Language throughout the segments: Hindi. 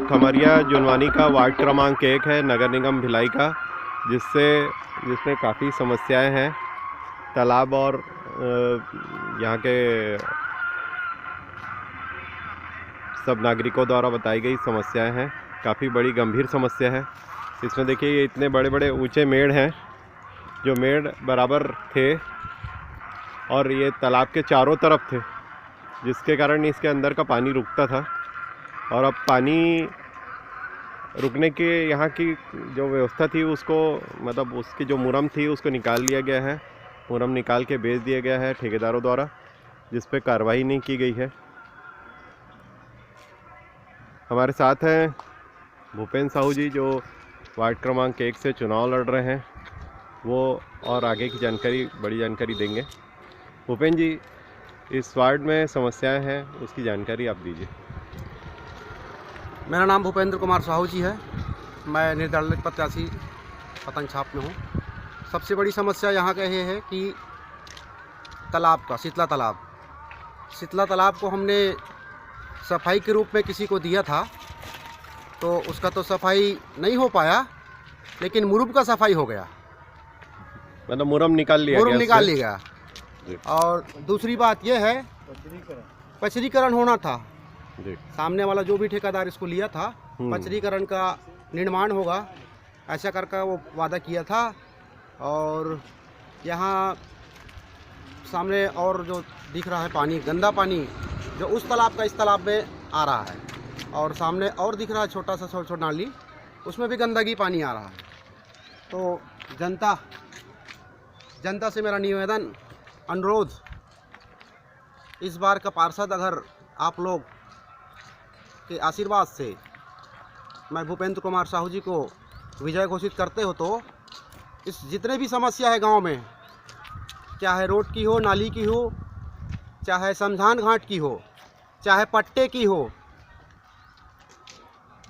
खमरिया जुनवानी का वार्ड क्रमांक 1 है, नगर निगम भिलाई का, जिसमें काफ़ी समस्याएं हैं। तालाब और यहाँ के सब नागरिकों द्वारा बताई गई समस्याएं हैं। काफ़ी बड़ी गंभीर समस्या है। इसमें देखिए, ये इतने बड़े बड़े ऊंचे मेड़ हैं, जो मेड़ बराबर थे और ये तालाब के चारों तरफ थे, जिसके कारण इसके अंदर का पानी रुकता था। और अब पानी रुकने के यहाँ की जो व्यवस्था थी, उसको मतलब उसकी जो मुरम थी उसको निकाल लिया गया है। मुरम निकाल के बेच दिया गया है ठेकेदारों द्वारा, जिस पे कार्रवाई नहीं की गई है। हमारे साथ हैं भूपेंद्र साहू जी, जो वार्ड क्रमांक 1 से चुनाव लड़ रहे हैं। वो और आगे की बड़ी जानकारी देंगे। भूपेंद्र जी, इस वार्ड में समस्याएं हैं, उसकी जानकारी आप दीजिए। मेरा नाम भूपेंद्र कुमार साहू जी है। मैं निर्दलीय प्रत्याशी पतंग छाप में हूँ। सबसे बड़ी समस्या यहाँ का ये है कि तालाब का शीतला तालाब को हमने सफाई के रूप में किसी को दिया था, तो उसका तो सफाई नहीं हो पाया, लेकिन मुरम का सफाई हो गया। मतलब मुरम निकाल लिया गया। और दूसरी बात यह है, पचरीकरण होना था। सामने वाला जो भी ठेकेदार इसको लिया था, पचरीकरण का निर्माण होगा ऐसा करके वो वादा किया था। और यहाँ सामने और जो दिख रहा है पानी, गंदा पानी जो उस तालाब का इस तालाब में आ रहा है, और सामने और दिख रहा है छोटा सा नाली, उसमें भी गंदगी पानी आ रहा है। तो जनता से मेरा निवेदन, अनुरोध, इस बार का पार्षद अगर आप लोग के आशीर्वाद से मैं भूपेंद्र कुमार साहू जी को विजय घोषित करते हो, तो इस जितने भी समस्या है गांव में, चाहे रोड की हो, नाली की हो, चाहे शमशान घाट की हो, चाहे पट्टे की हो,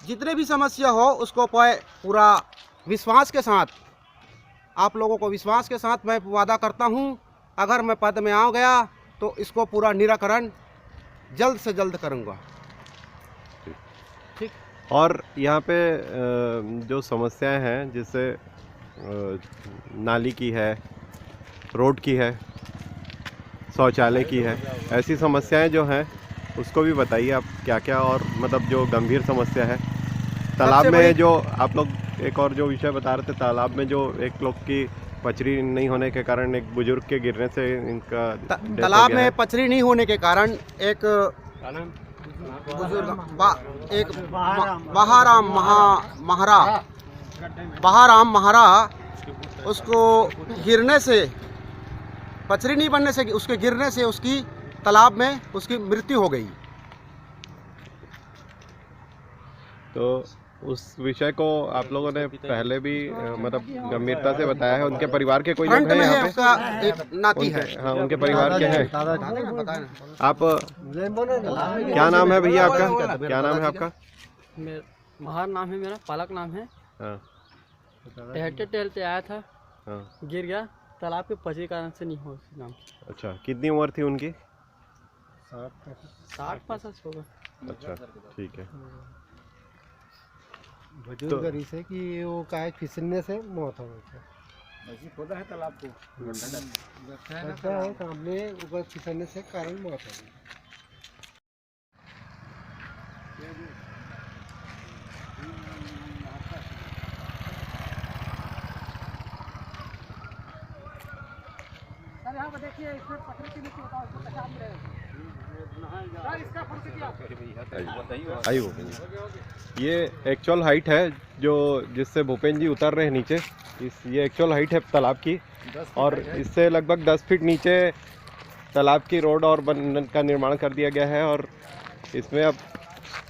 जितने भी समस्या हो उसको पूरा विश्वास के साथ, आप लोगों को विश्वास के साथ मैं वादा करता हूं, अगर मैं पद में आ गया तो इसको पूरा निराकरण जल्द से जल्द करूंगा। ठीक। और यहाँ पे जो समस्याएं हैं, जैसे नाली की है, रोड की है, शौचालय की है, ऐसी समस्याएं जो हैं उसको भी बताइए आप, क्या क्या। और मतलब जो गंभीर समस्या है तालाब में, जो आप लोग एक और जो विषय बता रहे थे, तालाब में जो एक लोग की पचरी नहीं होने के कारण, एक बुजुर्ग के गिरने से इनका तालाब में पचरी नहीं होने के कारण एक बुजुर्ग बहाराम महारा उसको गिरने से, पचरी नहीं बनने से, उसके गिरने से उसकी तालाब में उसकी मृत्यु हो गई। तो उस विषय को आप लोगों ने पहले भी मतलब गंभीरता से बताया है। उनके परिवार के कोई लोग हैं यहाँ पे? उसका एक नाती है। हाँ, उनके परिवार के हैं। आप क्या नाम है भैया आपका? क्या नाम है आपका? महार नाम है मेरा, पालक नाम है। हाँ। टहलते आया था, हाँ। गिर गया तालाब के पचरी कारण से नहीं हो नाम। अच्छा, कितनी उम्र थी उनकी? 60-65 होगा। अच्छा, ठीक है। बुजुर्ग से कि वो काहे फिसलने से मौत हो गई। ऐसी खोदा है तालाब को, लगता है सामने ऊपर फिसलने से कारण मौत हो गई। यहाँ पर देखिए, इसमें पत्थर के नीचे होता है, उसको कचाम रहेगा। इसका ये एक्चुअल हाइट है जो जिससे भूपेंद्र जी उतर रहे हैं नीचे। ये एक्चुअल हाइट है तालाब की, और इससे लगभग 10 फीट नीचे तालाब की रोड और बन का निर्माण कर दिया गया है। और इसमें अब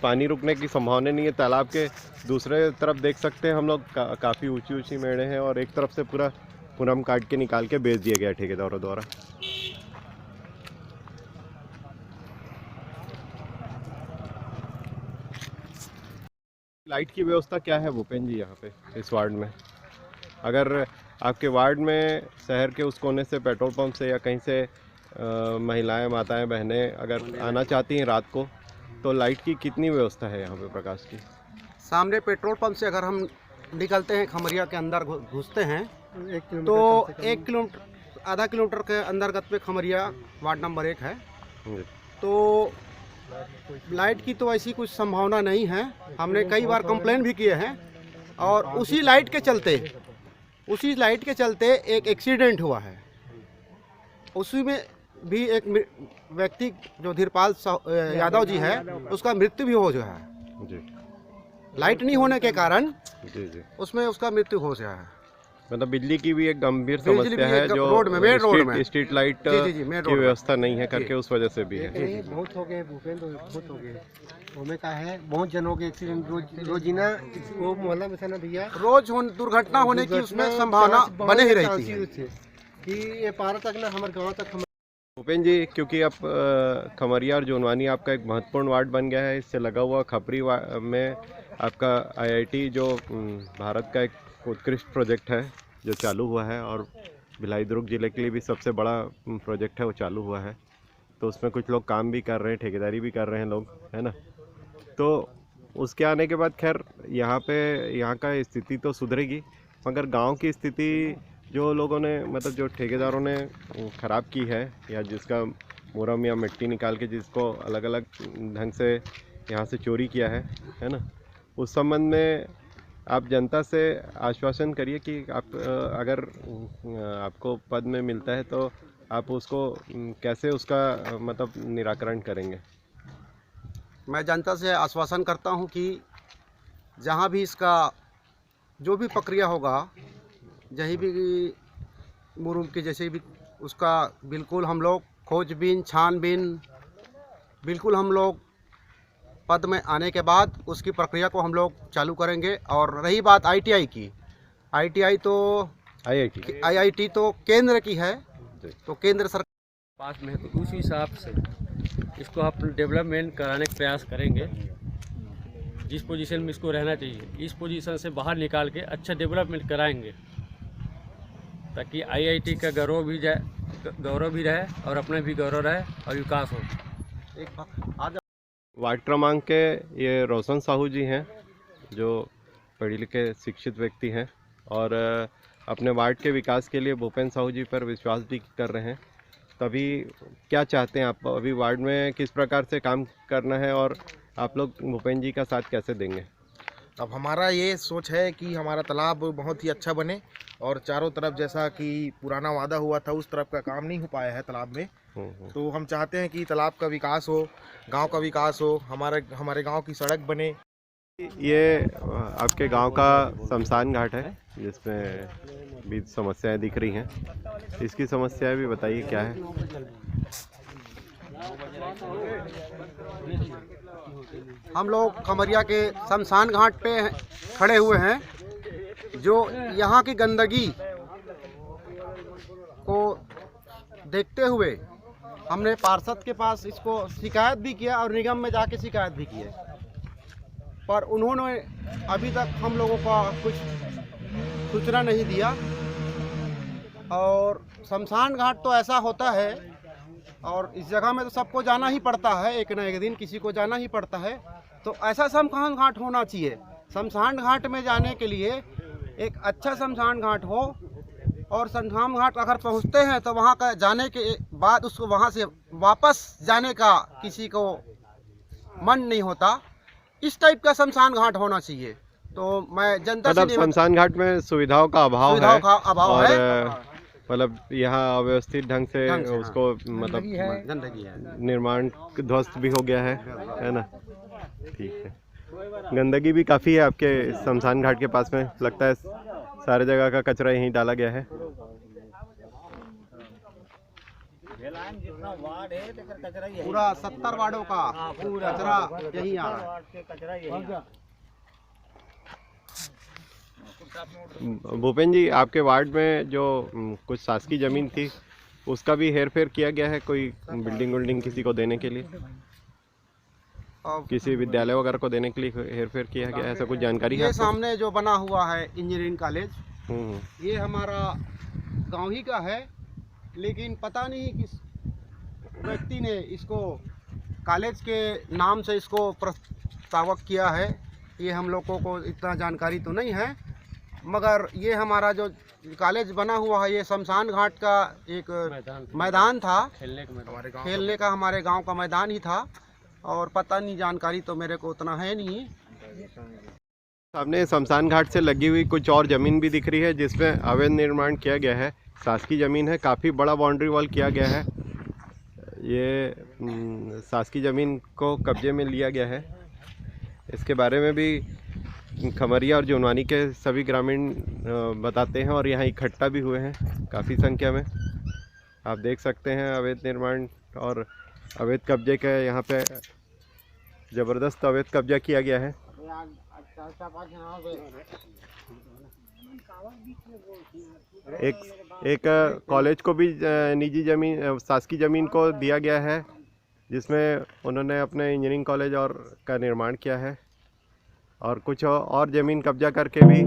पानी रुकने की संभावना नहीं है। तालाब के दूसरे तरफ देख सकते हैं हम लोग, काफ़ी ऊंची मेड़े हैं, और एक तरफ से पूरा मुरम काट के निकाल के बेच दिया गया ठेकेदारों द्वारा। लाइट की व्यवस्था क्या है भूपेंद्र जी यहाँ पे इस वार्ड में? अगर आपके वार्ड में शहर के उस कोने से पेट्रोल पंप से या कहीं से महिलाएं, माताएं, बहनें अगर आना चाहती हैं रात को, तो लाइट की कितनी व्यवस्था है यहाँ पे, प्रकाश की? सामने पेट्रोल पंप से अगर हम निकलते हैं खमरिया के अंदर घुसते हैं 1 किलोमीटर तो कम से कम। 1 किलोमीटर आधा किलोमीटर के अंतर्गत पे खमरिया वार्ड नंबर 1 है। जी। तो लाइट की तो ऐसी कुछ संभावना नहीं है। हमने कई बार कंप्लेन भी किए हैं और उसी लाइट के चलते एक एक्सीडेंट हुआ है। उसी में भी एक व्यक्ति जो धीरपाल यादव जी है उसका मृत्यु भी हो गया है। जी लाइट नहीं होने के कारण जी जी। उसमें उसका मृत्यु हो गया है। मतलब बिजली की भी एक गंभीर बिजली समस्या भी है एक जो रोड में, मेन रोड में। स्ट्रीट लाइट जी, मेन की रोड में। व्यवस्था नहीं है करके उस वजह से भी है। नहीं, बहुत हो गए भूपेंद्र, बहुत हो गए। हमें कहा है बहुत जनों के एक्सीडेंट रोजीना वो मोहल्ला में से ना भैया रोज दुर्घटना होने की उसमें संभावना बने ही रहती है। कि ये पार तक ना हमारे गाँव तक भूपेन जी, क्योंकि अब खमरिया और जोनवानी आपका एक महत्वपूर्ण वार्ड बन गया है, इससे लगा हुआ खपरी में आपका आईआईटी जो भारत का एक उत्कृष्ट प्रोजेक्ट है जो चालू हुआ है और भिलाई दुर्ग जिले के लिए भी सबसे बड़ा प्रोजेक्ट है वो चालू हुआ है। तो उसमें कुछ लोग काम भी कर रहे हैं, ठेकेदारी भी कर रहे हैं लोग, है ना। तो उसके आने के बाद खैर यहाँ का स्थिति तो सुधरेगी, मगर गांव की स्थिति जो लोगों ने मतलब जो ठेकेदारों ने ख़राब की है या जिसका मुरम या मिट्टी निकाल के जिसको अलग अलग ढंग से यहाँ से चोरी किया है ना, उस संबंध में आप जनता से आश्वासन करिए कि आप अगर आपको पद में मिलता है तो आप उसको कैसे उसका मतलब निराकरण करेंगे। मैं जनता से आश्वासन करता हूं कि जहां भी इसका जो भी प्रक्रिया होगा, जहीं भी मुरुम की जैसे भी उसका बिल्कुल हम लोग खोजबीन छानबीन बिल्कुल हम लोग पद में आने के बाद उसकी प्रक्रिया को हम लोग चालू करेंगे। और रही बात आईटीआई की, आईटीआई तो आईआईटी तो केंद्र की है, तो केंद्र सरकार पास में है तो उस हिसाब से इसको आप डेवलपमेंट कराने का प्रयास करेंगे। जिस पोजीशन में इसको रहना चाहिए इस पोजीशन से बाहर निकाल के अच्छा डेवलपमेंट कराएंगे ताकि आईआईटी का गौरव भी रहे और अपना भी गौरव रहे और विकास हो। वार्ड क्रमांक के ये रोशन साहू जी हैं जो पढ़े लिखे शिक्षित व्यक्ति हैं और अपने वार्ड के विकास के लिए भूपेन साहू जी पर विश्वास भी कर रहे हैं। तभी क्या चाहते हैं आप अभी वार्ड में किस प्रकार से काम करना है और आप लोग भूपेन जी का साथ कैसे देंगे? अब हमारा ये सोच है कि हमारा तालाब बहुत ही अच्छा बने और चारों तरफ जैसा कि पुराना वादा हुआ था उस तरफ का काम नहीं हो पाया है तालाब में। तो हम चाहते हैं कि तालाब का विकास हो, गांव का विकास हो, हमारे गांव की सड़क बने। ये आपके गांव का शमशान घाट है जिसमें भी समस्याएं दिख रही हैं, इसकी समस्याएं भी बताइए क्या है। हम लोग खमरिया के शमशान घाट पे खड़े हुए हैं। जो यहाँ की गंदगी को देखते हुए हमने पार्षद के पास इसको शिकायत भी किया और निगम में जाके शिकायत भी की है, पर उन्होंने अभी तक हम लोगों का कुछ सूचना नहीं दिया। और शमशान घाट तो ऐसा होता है और इस जगह में तो सबको जाना ही पड़ता है, एक न एक दिन किसी को जाना ही पड़ता है। तो ऐसा शमशान घाट होना चाहिए। शमशान घाट में जाने के लिए एक अच्छा शमशान घाट हो और शमशान घाट अगर पहुंचते हैं तो वहां का जाने के बाद उसको वहां से वापस जाने का किसी को मन नहीं होता। इस टाइप का शमशान घाट होना चाहिए। तो मैं जनता से मतलब शमशान घाट में सुविधाओं का अभाव है। मतलब यहाँ अव्यवस्थित ढंग से उसको मतलब गंदगी है, निर्माण ध्वस्त भी हो गया है ना। ठीक है, गंदगी भी काफ़ी है आपके शमशान घाट के पास में, लगता है सारे जगह का कचरा यहीं डाला गया है। पूरा 70 वार्डों का कचरा यहीं आ रहा है। भूपेन जी, आपके वार्ड में जो कुछ शासकीय ज़मीन थी उसका भी हेर फेर किया गया है, कोई बिल्डिंग किसी को देने के लिए, किसी विद्यालय वगैरह को देने के लिए हेर फेर किया गया, ऐसा कुछ जानकारी है? ये सामने जो बना हुआ है इंजीनियरिंग कॉलेज, ये हमारा गांव ही का है, लेकिन पता नहीं किस व्यक्ति ने इसको कॉलेज के नाम से इसको प्रस्तावक किया है। ये हम लोगों को इतना जानकारी तो नहीं है, मगर ये हमारा जो कॉलेज बना हुआ है ये शमशान घाट का एक मैदान था, खेलने का मैदान, खेलने का हमारे गांव का मैदान ही था, और पता नहीं, जानकारी तो मेरे को उतना है नहीं। सामने शमशान घाट से लगी हुई कुछ और ज़मीन भी दिख रही है जिसमें अवैध निर्माण किया गया है। शासकीय ज़मीन है, काफ़ी बड़ा बाउंड्री वॉल किया गया है। ये शासकीय ज़मीन को कब्जे में लिया गया है। इसके बारे में भी खमरिया और जुनवानी के सभी ग्रामीण बताते हैं और यहाँ इकट्ठा भी हुए हैं काफ़ी संख्या में। आप देख सकते हैं अवैध निर्माण और अवैध कब्जे का यहाँ पे ज़बरदस्त अवैध कब्जा किया गया है। एक कॉलेज को भी निजी ज़मीन, शासकीय ज़मीन को दिया गया है जिसमें उन्होंने अपने इंजीनियरिंग कॉलेज और का निर्माण किया है, और कुछ और ज़मीन कब्जा करके भी